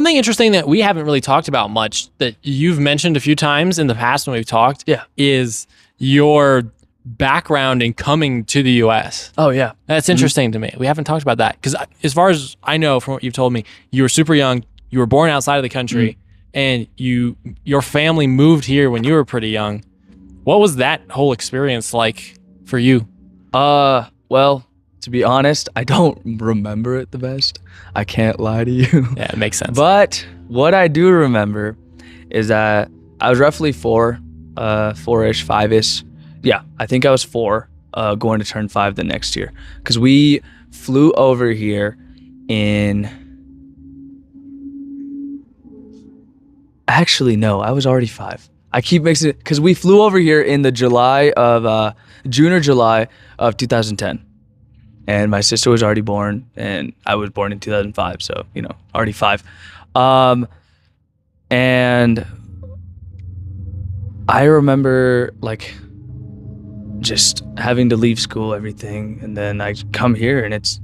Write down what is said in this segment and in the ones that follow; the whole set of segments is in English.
something interesting that we haven't really talked about much that you've mentioned a few times in the past when we've talked is your background in coming to the US. Oh, yeah. That's interesting to me. We haven't talked about that because as far as I know from what you've told me, you were super young, you were born outside of the country, and your family moved here when you were pretty young. What was that whole experience like for you? Well, to be honest, I don't remember it the best. I can't lie to you. Yeah, it makes sense. But what I do remember is that I was roughly four-ish, five-ish. Yeah, I think I was 4, going to turn 5 the next year. Because we flew over here in... Actually, no, I was already 5. I keep mixing it because we flew over here in the June or July of 2010. And my sister was already born, and I was born in 2005, so, already 5. And I remember, just having to leave school, everything, and then I come here, and it's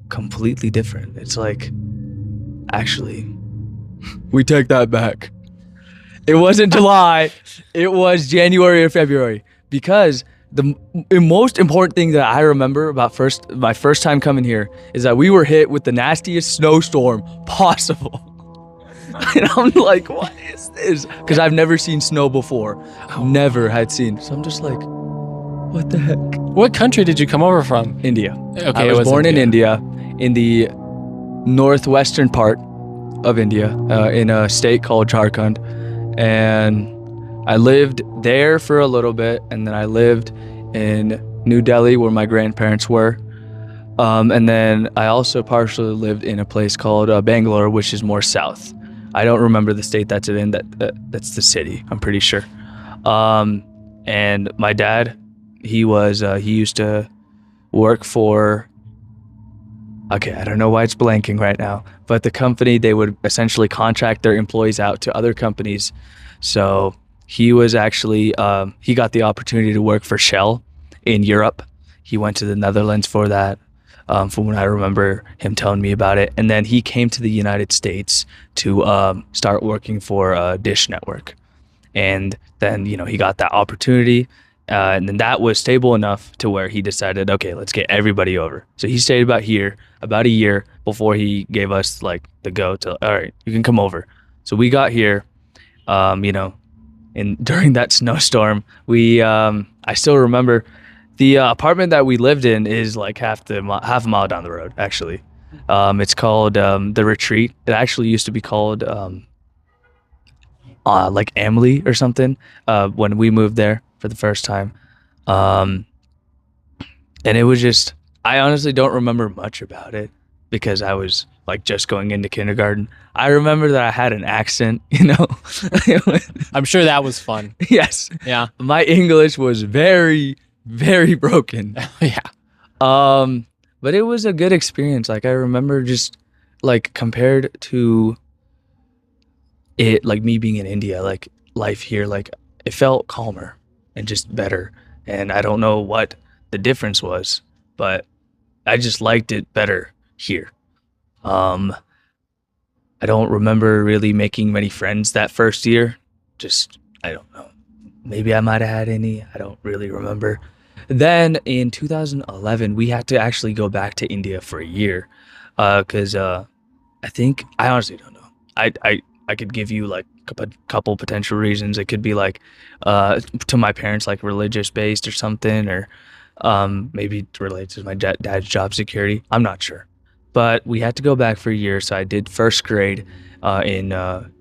completely different. It's actually, we take that back. It wasn't July, it was January or February, because the most important thing that I remember about my first time coming here is that we were hit with the nastiest snowstorm possible. And I'm like, what is this? Because I've never seen snow before. Never had seen. So I'm just like, what the heck? What country did you come over from? India. Okay, I was born in India, in the northwestern part of India, in a state called Jharkhand. And I lived there for a little bit, and then I lived in New Delhi where my grandparents were. And then I also partially lived in a place called Bangalore, which is more south. I don't remember the state that's in, that's the city, I'm pretty sure. And my dad, he used to work for, okay, I don't know why it's blanking right now, but the company, they would essentially contract their employees out to other companies. So he was actually, he got the opportunity to work for Shell in Europe. He went to the Netherlands for that, from when I remember him telling me about it. And then he came to the United States to start working for Dish Network. And then, he got that opportunity. And then that was stable enough to where he decided, okay, let's get everybody over. So he stayed about a year before he gave us the go to, all right, you can come over. So we got here, and during that snowstorm, I still remember the apartment that we lived in is half a mile down the road, actually. It's called The Retreat. It actually used to be called Emily or something when we moved there for the first time. And it was just, I honestly don't remember much about it because I was just going into kindergarten. I remember that I had an accent, I'm sure that was fun. Yes. Yeah. My English was very, very broken. Yeah. But it was a good experience. I remember just compared to it, me being in India, life here, it felt calmer and just better. And I don't know what the difference was, but I just liked it better here. I don't remember really making many friends that first year. Just, I don't know. Maybe I might have had any. I don't really remember. Then in 2011, we had to actually go back to India for a year. Because I honestly don't know. I could give you a couple potential reasons. It could be to my parents, religious based or something, or maybe related to my dad's job security. I'm not sure. But we had to go back for a year, so I did first grade in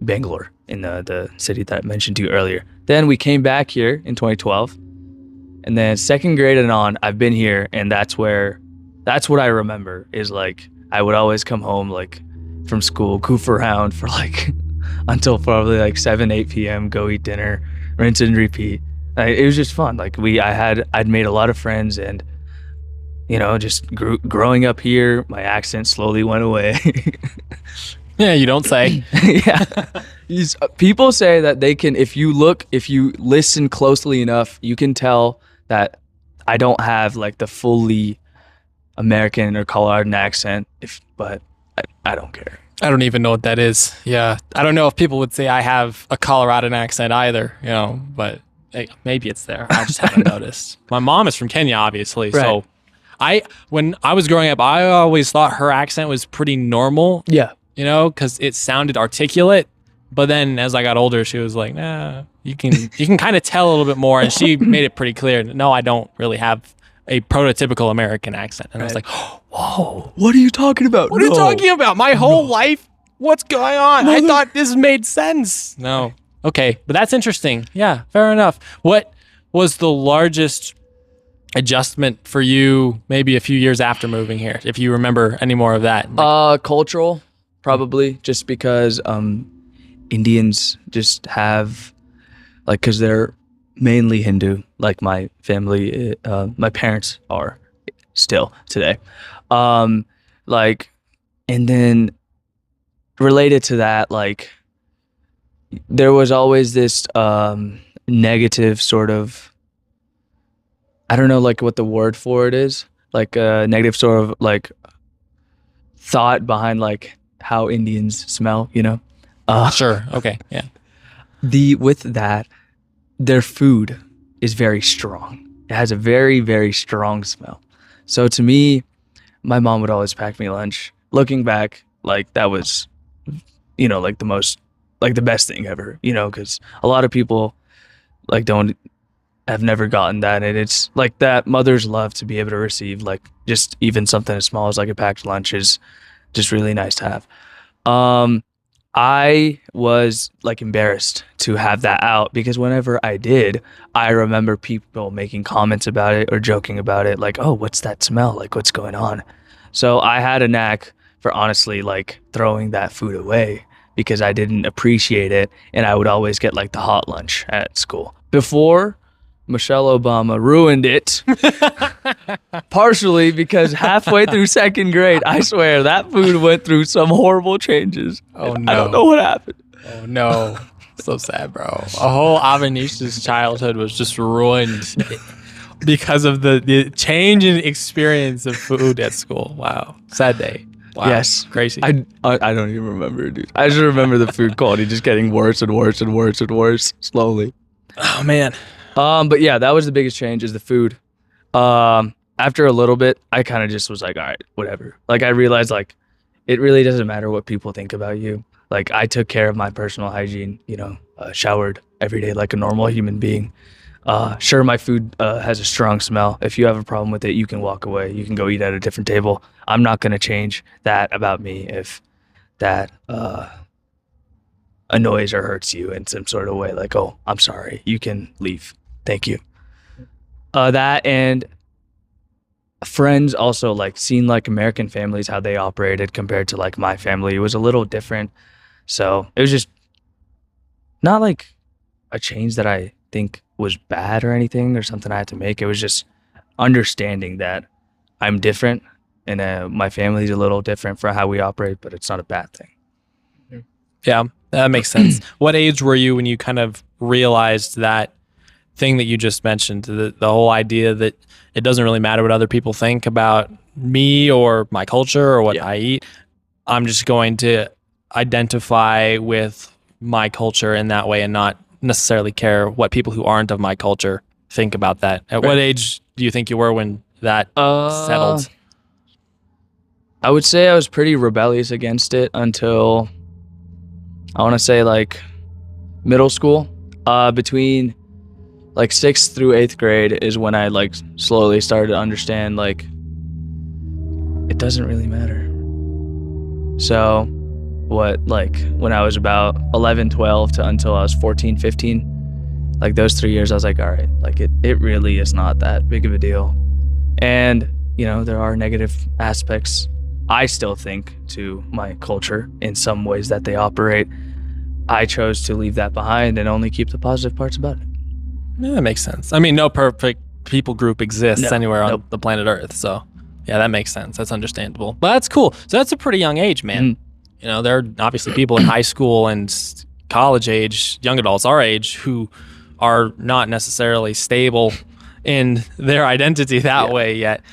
Bangalore, in the city that I mentioned to you earlier. Then we came back here in 2012, and then second grade and on, I've been here, and that's what I remember is I would always come home from school, goof around for until probably 7, 8 p.m., go eat dinner, rinse and repeat. It was just fun. I'd made a lot of friends, and just growing up here, my accent slowly went away. Yeah, you don't say. Yeah. People say that they can, if you listen closely enough, you can tell that I don't have the fully American or Coloradan accent, but I don't care. I don't even know what that is. Yeah. I don't know if people would say I have a Coloradan accent either, but hey, maybe it's there. I just haven't noticed. My mom is from Kenya, obviously. Right. So when I was growing up, I always thought her accent was pretty normal, Yeah. because it sounded articulate. But then as I got older, she was like, nah, you can kind of tell a little bit more. And she made it pretty clear. No, I don't really have a prototypical American accent. And I was like, whoa, What are you talking about? what are you talking about? My whole life? What's going on? I thought this made sense. No. Okay, but that's interesting. Yeah, fair enough. What was the largest adjustment for you maybe a few years after moving here, if you remember any more of that? Cultural, probably, just because Indians just have, like, because they're mainly Hindu, like my family, my parents are still today. Like, and then related to that, like, there was always this negative sort of, I don't know, like, what the word for it is, like a negative sort of, like, thought behind, like, how Indians smell, Sure. Okay. Yeah. With that, their food is very strong. It has a very, very strong smell. So to me, my mom would always pack me lunch. Looking back, like, that was, like, the most, like, the best thing ever, because a lot of people, like, have never gotten that. And it's like that mothers love to be able to receive, like, just even something as small as like a packed lunch is just really nice to have. I was, like, embarrassed to have that out, because whenever I did, I remember people making comments about it or joking about it, like, oh, what's that smell? Like, what's going on? So I had a knack for, honestly, like, throwing that food away because I didn't appreciate it, and I would always get, like, the hot lunch at school. Before Michelle Obama ruined it, partially because halfway through second grade, I swear, that food went through some horrible changes. Oh, no. I don't know what happened. Oh, no. So sad, bro. A whole Avanesh's childhood was just ruined because of the change in experience of food at school. Wow. Sad day. Wow. Yes. Crazy. I don't even remember, dude. I just remember the food quality just getting worse and worse and worse and worse slowly. Oh, man. But yeah, that was the biggest change, is the food. After a little bit, I kind of just was like, all right, whatever. Like, I realized, like, it really doesn't matter what people think about you. Like, I took care of my personal hygiene, showered every day like a normal human being. Sure, my food has a strong smell. If you have a problem with it, you can walk away. You can go eat at a different table. I'm not going to change that about me if that annoys or hurts you in some sort of way. Like, oh, I'm sorry. You can leave. Thank you. That, and friends also, like, seeing, like, American families, how they operated compared to, like, my family. It was a little different. So it was just not like a change that I think was bad or anything or something I had to make. It was just understanding that I'm different, and my family's a little different for how we operate, but it's not a bad thing. Yeah, that makes sense. What age were you when you kind of realized that thing that you just mentioned, the whole idea that it doesn't really matter what other people think about me or my culture or what I eat? I'm just going to identify with my culture in that way and not necessarily care what people who aren't of my culture think about that. At what age do you think you were when that settled? I would say I was pretty rebellious against it until, I want to say, like, middle school. Between, like, 6th through 8th grade is when I, like, slowly started to understand, like, it doesn't really matter. So when I was about 11, 12 to until I was 14, 15, like, those 3 years, I was like, all right, like, it really is not that big of a deal. And, there are negative aspects, I still think, to my culture in some ways that they operate. I chose to leave that behind and only keep the positive parts about it. Yeah, that makes sense. I mean, no perfect people group exists anywhere on the planet Earth. So, yeah, that makes sense. That's understandable. But that's cool. So that's a pretty young age, man. There are obviously people in high school and college age, young adults our age, who are not necessarily stable in their identity that way yet.